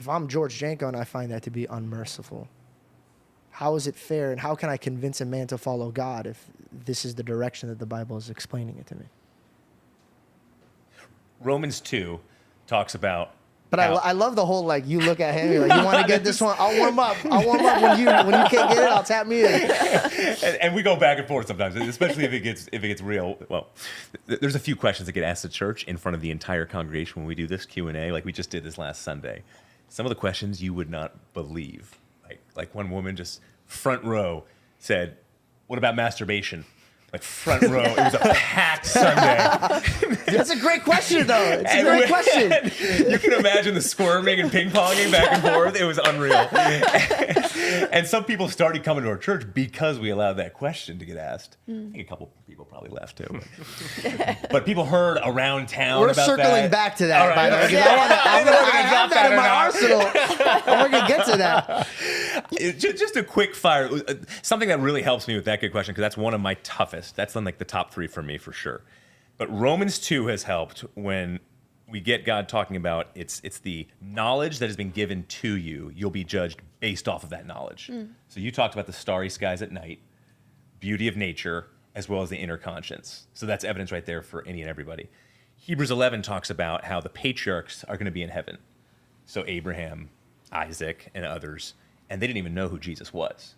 if I'm George Janko and I find that to be unmerciful, how is it fair, and how can I convince a man to follow God if this is the direction that the Bible is explaining it to me? Romans 2 talks about. But I love the whole, like, you look at him, you're like, you want to get this one? I'll warm up. When you can't get it, I'll tap me in. And we go back and forth sometimes, especially if it gets real. Well, there's a few questions that get asked at church in front of the entire congregation when we do this Q&A, like we just did this last Sunday. Some of the questions you would not believe. Like one woman just front row said, "What about masturbation?" Like front row. It was a packed Sunday. That's a great question, though. It's a great question. You can imagine the squirming and ping-ponging back and forth. It was unreal. And some people started coming to our church because we allowed that question to get asked. I think a couple people probably left, too. But people heard around town about that. We're circling back to that, by the way. I have that in my arsenal. And we're going to get to that. Just a quick fire. Something that really helps me with that good question, because that's one of my toughest. That's on like the top 3 for me for sure. But Romans 2 has helped when we get God talking about it's the knowledge that has been given to you. You'll be judged based off of that knowledge. So you talked about the starry skies at night, beauty of nature, as well as the inner conscience. So that's evidence right there for any and everybody. Hebrews 11 talks about how the patriarchs are going to be in heaven. So Abraham, Isaac, and others. And they didn't even know who Jesus was.